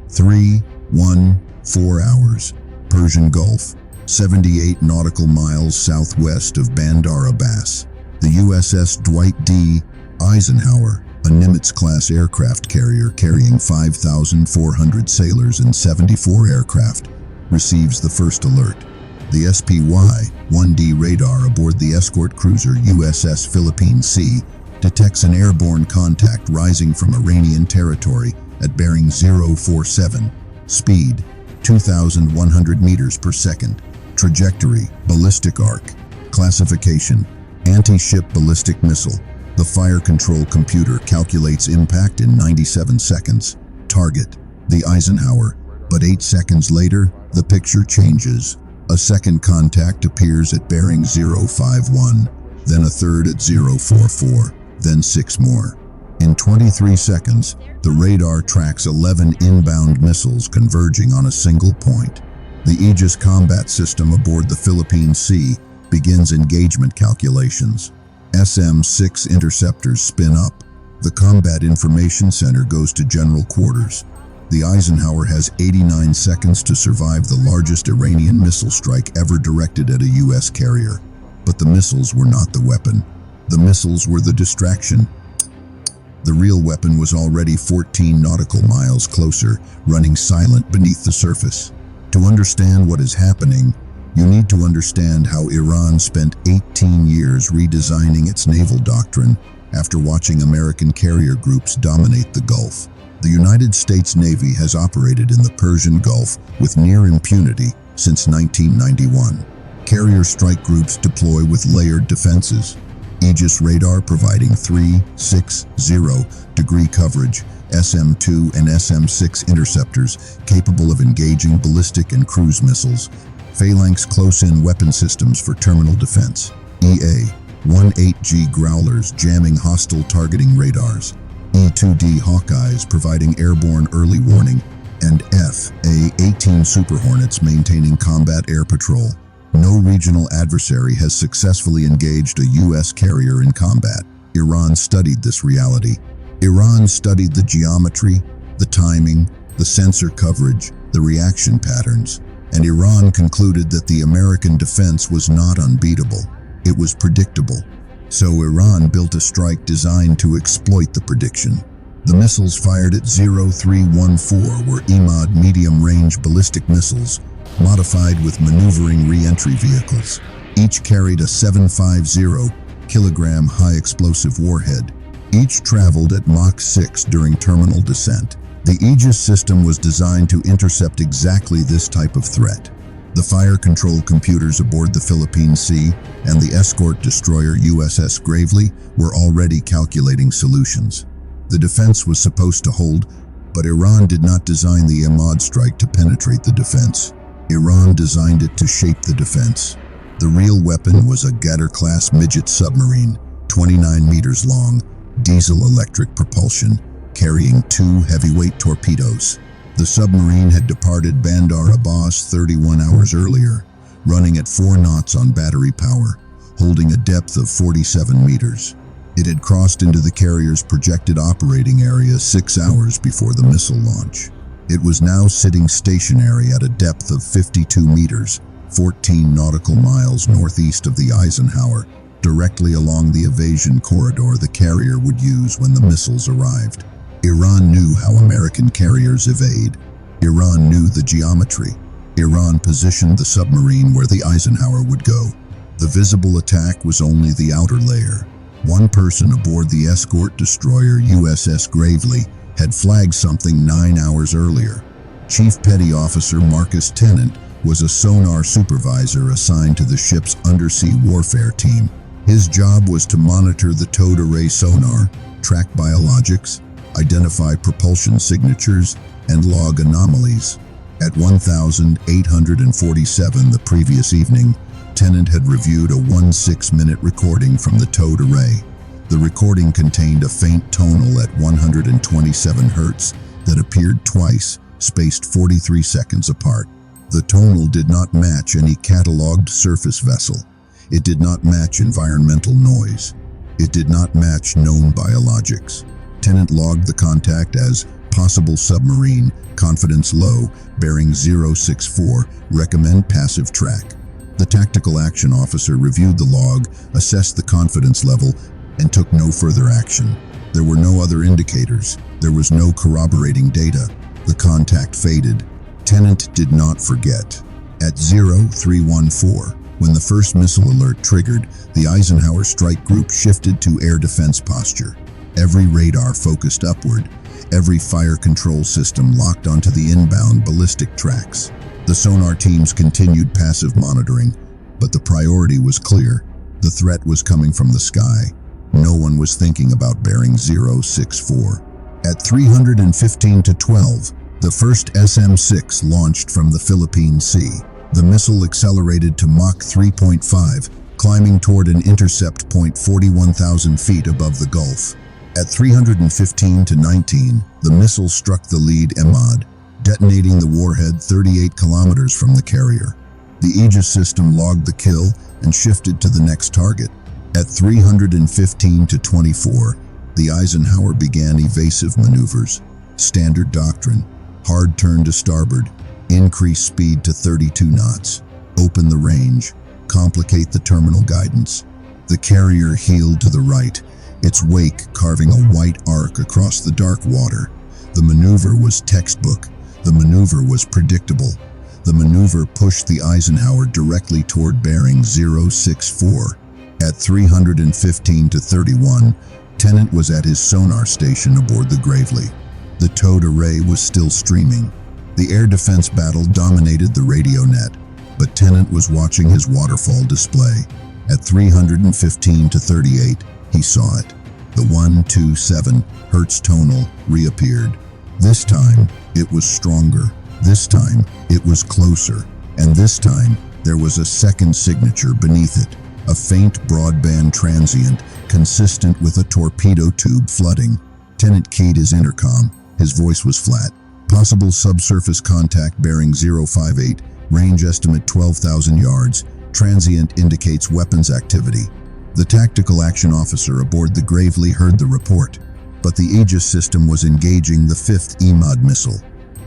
4 hours. Persian Gulf, 78 nautical miles southwest of Bandar Abbas. The USS Dwight D. Eisenhower, a Nimitz-class aircraft carrier carrying 5,400 sailors and 74 aircraft, receives the first alert. The SPY-1D radar aboard the escort cruiser USS Philippine Sea detects an airborne contact rising from Iranian territory at bearing 047. Speed, 2,100 meters per second. Trajectory, ballistic arc. Classification, anti-ship ballistic missile. The fire control computer calculates impact in 97 seconds. Target, the Eisenhower. But 8 seconds later, the picture changes. A second contact appears at bearing 051, then a third at 044, then 6 more. In 23 seconds, the radar tracks 11 inbound missiles converging on a single point. The Aegis combat system aboard the Philippine Sea begins engagement calculations. SM-6 interceptors spin up. The Combat Information Center goes to General Quarters. The Eisenhower has 89 seconds to survive the largest Iranian missile strike ever directed at a U.S. carrier. But the missiles were not the weapon. The missiles were the distraction. The real weapon was already 14 nautical miles closer, running silent beneath the surface. To understand what is happening, you need to understand how Iran spent 18 years redesigning its naval doctrine after watching American carrier groups dominate the Gulf. The United States Navy has operated in the Persian Gulf with near impunity since 1991. Carrier strike groups deploy with layered defenses. Aegis radar providing 360-degree coverage, SM-2 and SM-6 interceptors capable of engaging ballistic and cruise missiles, phalanx close-in weapon systems for terminal defense, EA-18G Growlers jamming hostile targeting radars, E-2D Hawkeyes providing airborne early warning, and FA-18 Super Hornets maintaining combat air patrol. No regional adversary has successfully engaged a U.S. carrier in combat. Iran studied this reality. Iran studied the geometry, the timing, the sensor coverage, the reaction patterns, and Iran concluded that the American defense was not unbeatable. It was predictable. So Iran built a strike designed to exploit the prediction. The missiles fired at 0314 were EMAD medium-range ballistic missiles, modified with maneuvering re-entry vehicles. Each carried a 750-kilogram high-explosive warhead. Each traveled at Mach 6 during terminal descent. The Aegis system was designed to intercept exactly this type of threat. The fire control computers aboard the Philippine Sea and the escort destroyer USS Gravely were already calculating solutions. The defense was supposed to hold, but Iran did not design the EMAD strike to penetrate the defense. Iran designed it to shape the defense. The real weapon was a Ghadar-class midget submarine, 29 meters long, diesel-electric propulsion, carrying 2 heavyweight torpedoes. The submarine had departed Bandar Abbas 31 hours earlier, running at 4 knots on battery power, holding a depth of 47 meters. It had crossed into the carrier's projected operating area 6 hours before the missile launch. It was now sitting stationary at a depth of 52 meters, 14 nautical miles northeast of the Eisenhower, directly along the evasion corridor the carrier would use when the missiles arrived. Iran knew how American carriers evade. Iran knew the geometry. Iran positioned the submarine where the Eisenhower would go. The visible attack was only the outer layer. One person aboard the escort destroyer USS Gravely had flagged something 9 hours earlier. Chief Petty Officer Marcus Tennant was a sonar supervisor assigned to the ship's undersea warfare team. His job was to monitor the towed array sonar, track biologics, identify propulsion signatures, and log anomalies. At 1,847 the previous evening, Tennant had reviewed a 16-minute recording from the towed array. The recording contained a faint tonal at 127 Hz that appeared twice, spaced 43 seconds apart. The tonal did not match any cataloged surface vessel. It did not match environmental noise. It did not match known biologics. Tennant logged the contact as Possible submarine, confidence low, bearing 064, recommend passive track. The tactical action officer reviewed the log, assessed the confidence level, and took no further action. There were no other indicators. There was no corroborating data. The contact faded. Tenant did not forget. At 0314, when the first missile alert triggered, the Eisenhower strike group shifted to air defense posture. Every radar focused upward. Every fire control system locked onto the inbound ballistic tracks. The sonar teams continued passive monitoring, but the priority was clear. The threat was coming from the sky. No one was thinking about bearing 064. At 315 to 12, the first SM-6 launched from the Philippine Sea. The missile accelerated to Mach 3.5, climbing toward an intercept point 41,000 feet above the Gulf. At 315 to 19, the missile struck the lead EMAD, detonating the warhead 38 kilometers from the carrier. The Aegis system logged the kill and shifted to the next target. At 315 to 24, the Eisenhower began evasive maneuvers. Standard doctrine: hard turn to starboard, increase speed to 32 knots, open the range, complicate the terminal guidance. The carrier heeled to the right, its wake carving a white arc across the dark water. The maneuver was textbook. The maneuver was predictable. The maneuver pushed the Eisenhower directly toward bearing 064. At 315 to 31, Tennant was at his sonar station aboard the Gravely. The towed array was still streaming. The air defense battle dominated the radio net, but Tennant was watching his waterfall display. At 315 to 38, he saw it. The 127 Hertz tonal reappeared. This time, it was stronger. This time, it was closer. And this time, there was a second signature beneath it. A faint broadband transient, consistent with a torpedo tube flooding. Tennant keyed his intercom. His voice was flat. Possible subsurface contact bearing 058, range estimate 12,000 yards. Transient indicates weapons activity. The tactical action officer aboard the Gravely heard the report, but the Aegis system was engaging the 5th EMAD missile.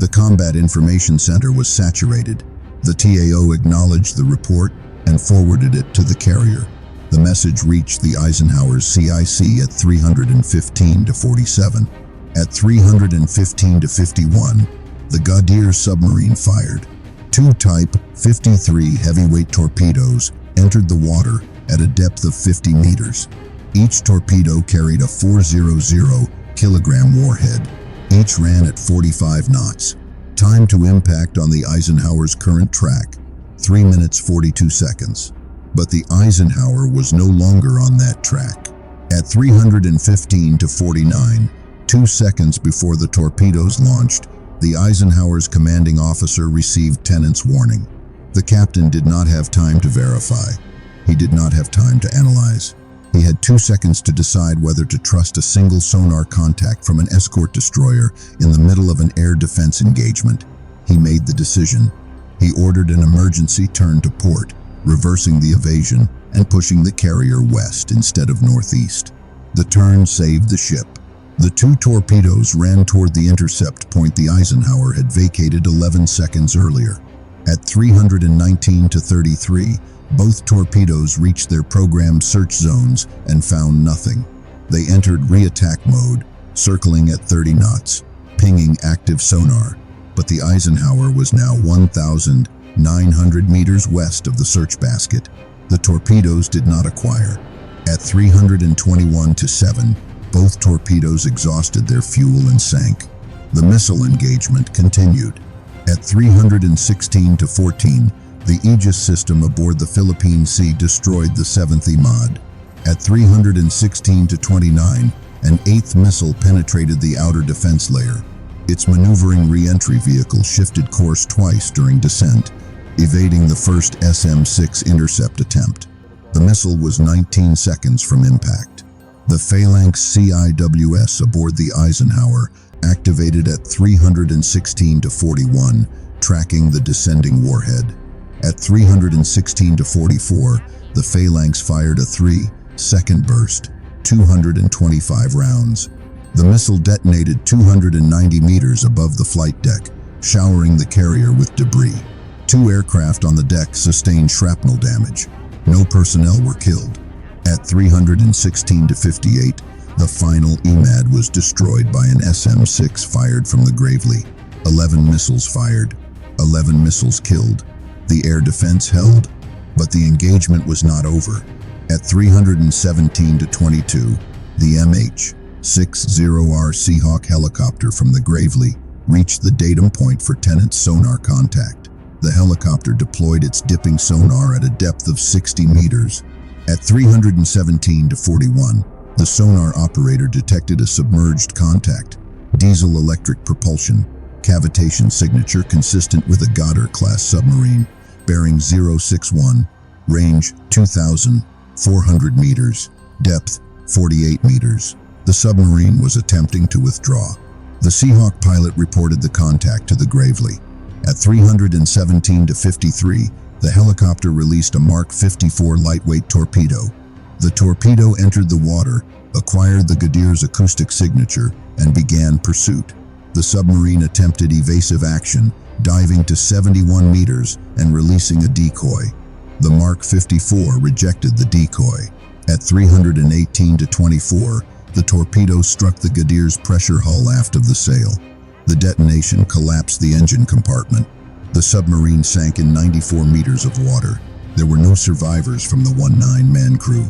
The Combat Information Center was saturated. The TAO acknowledged the report and forwarded it to the carrier. The message reached the Eisenhower's CIC at 315 to 47. At 315 to 51, the Ghadir submarine fired. Two Type 53 heavyweight torpedoes entered the water at a depth of 50 meters. Each torpedo carried a 400-kilogram warhead. Each ran at 45 knots. Time to impact on the Eisenhower's current track, 3 minutes 42 seconds. But the Eisenhower was no longer on that track. At 315 to 49, 2 seconds before the torpedoes launched, the Eisenhower's commanding officer received Tennant's warning. The captain did not have time to verify. He did not have time to analyze. He had 2 seconds to decide whether to trust a single sonar contact from an escort destroyer in the middle of an air defense engagement. He made the decision. He ordered an emergency turn to port, reversing the evasion and pushing the carrier west instead of northeast. The turn saved the ship. The 2 torpedoes ran toward the intercept point the Eisenhower had vacated 11 seconds earlier. At 319 to 33, both torpedoes reached their programmed search zones and found nothing. They entered re-attack mode, circling at 30 knots, pinging active sonar, but the Eisenhower was now 1,900 meters west of the search basket. The torpedoes did not acquire. At 321 to 7, both torpedoes exhausted their fuel and sank. The missile engagement continued. At 316 to 14, the Aegis system aboard the Philippine Sea destroyed the 7th EMAD. At 316 to 29, an 8th missile penetrated the outer defense layer. Its maneuvering re-entry vehicle shifted course twice during descent, evading the first SM-6 intercept attempt. The missile was 19 seconds from impact. The Phalanx CIWS aboard the Eisenhower activated at 316 to 41, tracking the descending warhead. At 316 to 44, the Phalanx fired a 3-second burst, 225 rounds. The missile detonated 290 meters above the flight deck, showering the carrier with debris. 2 aircraft on the deck sustained shrapnel damage. No personnel were killed. At 316-58, the final EMAD was destroyed by an SM-6 fired from the Gravely. 11 missiles fired, 11 missiles killed. The air defense held, but the engagement was not over. At 317-22, the MH-60R Seahawk helicopter from the Gravely reached the datum point for Tennant's sonar contact. The helicopter deployed its dipping sonar at a depth of 60 meters. At 317-41, the sonar operator detected a submerged contact, diesel-electric propulsion, cavitation signature consistent with a Goddard-class submarine, bearing 061, range 2,400 meters, depth 48 meters. The submarine was attempting to withdraw. The Seahawk pilot reported the contact to the Gravely. At 317-53, the helicopter released a Mark 54 lightweight torpedo. The torpedo entered the water, acquired the Gadir's acoustic signature, and began pursuit. The submarine attempted evasive action, diving to 71 meters and releasing a decoy. The Mark 54 rejected the decoy. At 318-24, the torpedo struck the Gadir's pressure hull aft of the sail. The detonation collapsed the engine compartment. The submarine sank in 94 meters of water. There were no survivors from the 19-man crew.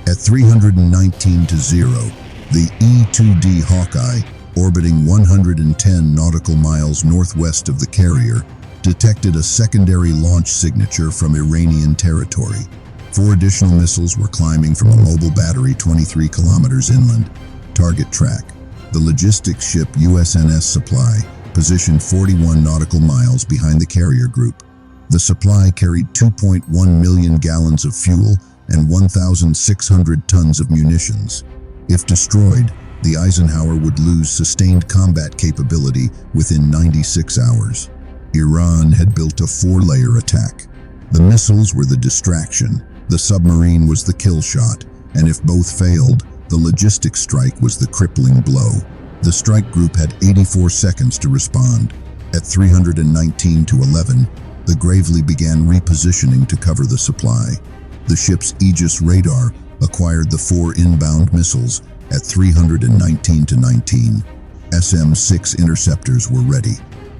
At 319-0, the E-2D Hawkeye, orbiting 110 nautical miles northwest of the carrier, detected a secondary launch signature from Iranian territory. 4 additional missiles were climbing from a mobile battery 23 kilometers inland. Target track. The logistics ship USNS Supply, positioned 41 nautical miles behind the carrier group. The Supply carried 2.1 million gallons of fuel and 1,600 tons of munitions. If destroyed, the Eisenhower would lose sustained combat capability within 96 hours. Iran had built a 4-layer attack. The missiles were the distraction, the submarine was the kill shot, and if both failed, the logistics strike was the crippling blow. The strike group had 84 seconds to respond. At 319-11, the Gravely began repositioning to cover the Supply. The ship's Aegis radar acquired the 4 inbound missiles at 319-19. SM-6 interceptors were ready,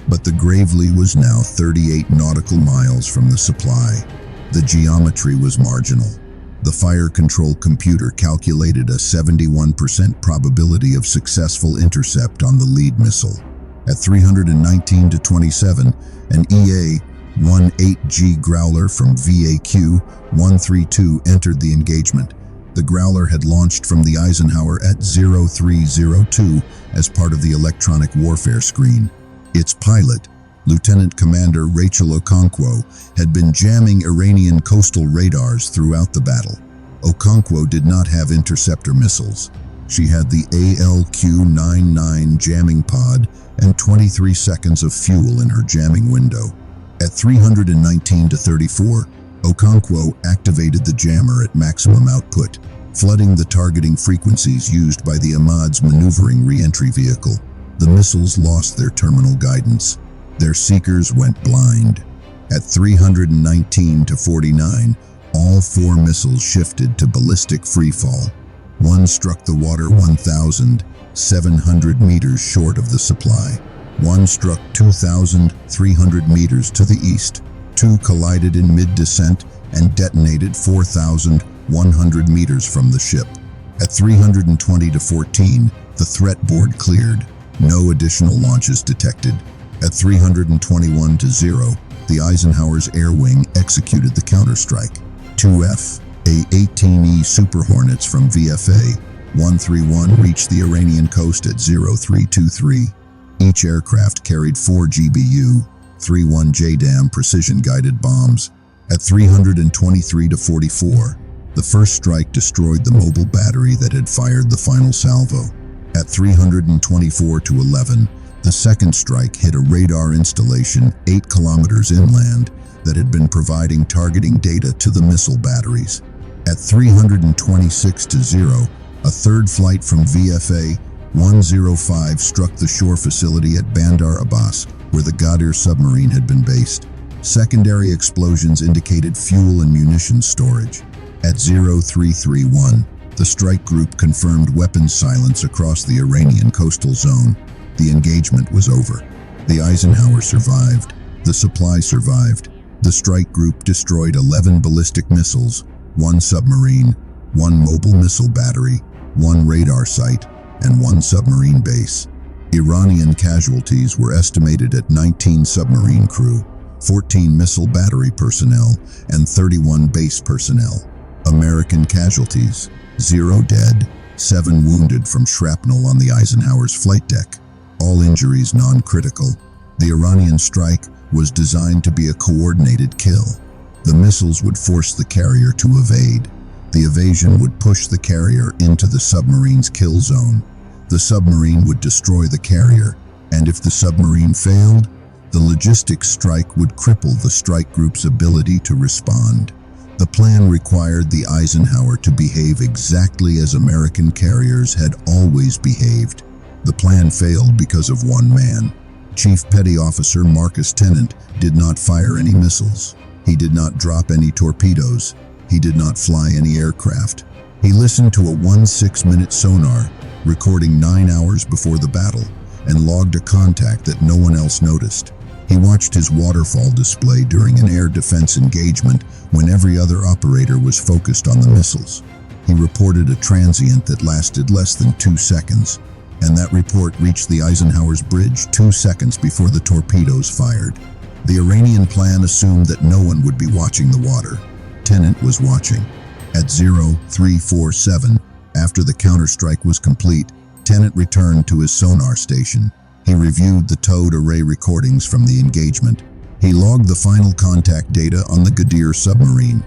but the Gravely was now 38 nautical miles from the Supply. The geometry was marginal. The fire control computer calculated a 71% probability of successful intercept on the lead missile. At 319-27, an EA-18G Growler from VAQ-132 entered the engagement. The Growler had launched from the Eisenhower at 0302 as part of the electronic warfare screen. Its pilot, Lieutenant Commander Rachel Torres, had been jamming Iranian coastal radars throughout the battle. Okonkwo did not have interceptor missiles. She had the ALQ-99 jamming pod and 23 seconds of fuel in her jamming window. At 319-34, Okonkwo activated the jammer at maximum output, flooding the targeting frequencies used by the Ahmad's maneuvering re-entry vehicle. The missiles lost their terminal guidance. Their seekers went blind. At 319-49, all 4 missiles shifted to ballistic freefall. One struck the water 1,700 meters short of the Supply. One struck 2,300 meters to the east. 2 collided in mid-descent and detonated 4,100 meters from the ship. At 320-14, the threat board cleared. No additional launches detected. At 321-0, the Eisenhower's air wing executed the counterstrike. 2 F/A-18E Super Hornets from VFA-131 reached the Iranian coast at 0323. Each aircraft carried 4 GBU-31 JDAM precision-guided bombs. At 323-44, the first strike destroyed the mobile battery that had fired the final salvo. At 324-11, the second strike hit a radar installation 8 kilometers inland that had been providing targeting data to the missile batteries. At 326-0, a third flight from VFA 105 struck the shore facility at Bandar Abbas, where the Ghadir submarine had been based. Secondary explosions indicated fuel and munitions storage. At 0331, the strike group confirmed weapons silence across the Iranian coastal zone. The engagement was over. The Eisenhower survived. The supply survived. The strike group destroyed 11 ballistic missiles, 1 submarine, 1 mobile missile battery, 1 radar site, and 1 submarine base. Iranian casualties were estimated at 19 submarine crew, 14 missile battery personnel, and 31 base personnel. American casualties: 0 dead, 7 wounded from shrapnel on the Eisenhower's flight deck. All injuries non-critical. The Iranian strike was designed to be a coordinated kill. The missiles would force the carrier to evade. The evasion would push the carrier into the submarine's kill zone. The submarine would destroy the carrier, and if the submarine failed, the logistics strike would cripple the strike group's ability to respond. The plan required the Eisenhower to behave exactly as American carriers had always behaved. The plan failed because of one man. Chief Petty Officer Marcus Tennant did not fire any missiles. He did not drop any torpedoes. He did not fly any aircraft. He listened to a 16-minute sonar, recording 9 hours before the battle, and logged a contact that no one else noticed. He watched his waterfall display during an air defense engagement when every other operator was focused on the missiles. He reported a transient that lasted less than 2 seconds, and that report reached the Eisenhower's bridge 2 seconds before the torpedoes fired. The Iranian plan assumed that no one would be watching the water. Tennant was watching. At 0347, after the counterstrike was complete, Tennant returned to his sonar station. He reviewed the towed array recordings from the engagement. He logged the final contact data on the Ghadir submarine: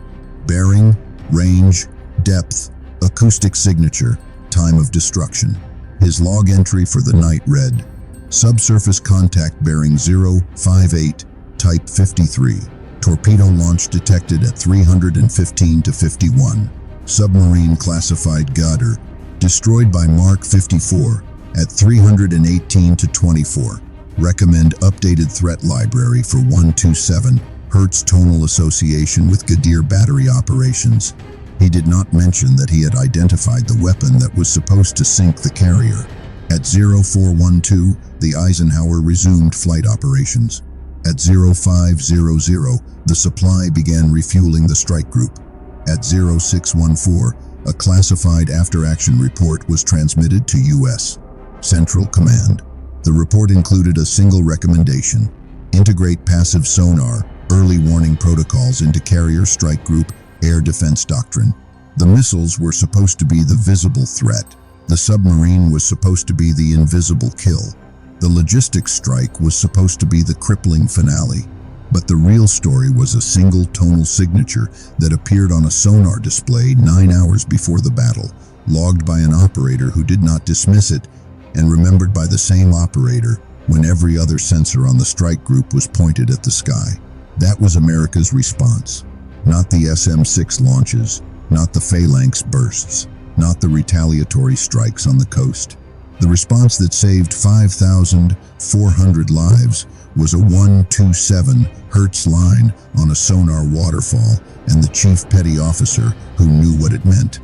bearing, range, depth, acoustic signature, time of destruction. His log entry for the night read: subsurface contact bearing 058, type 53. Torpedo launch detected at 315 to 51. Submarine classified Ghadir, destroyed by Mark 54 at 318 to 24. Recommend updated threat library for 127 Hertz tonal association with Ghadir battery operations. He did not mention that he had identified the weapon that was supposed to sink the carrier. At 0412, the Eisenhower resumed flight operations. At 0500, the supply began refueling the strike group. At 0614, a classified after-action report was transmitted to U.S. Central Command. The report included a single recommendation: integrate passive sonar, early warning protocols into carrier strike group air defense doctrine. The missiles were supposed to be the visible threat. The submarine was supposed to be the invisible kill. The logistics strike was supposed to be the crippling finale. But the real story was a single tonal signature that appeared on a sonar display 9 hours before the battle, logged by an operator who did not dismiss it, and remembered by the same operator when every other sensor on the strike group was pointed at the sky. That was America's response. Not the SM-6 launches, not the phalanx bursts, not the retaliatory strikes on the coast. The response that saved 5,400 lives was a 127 Hertz line on a sonar waterfall, and the chief petty officer who knew what it meant.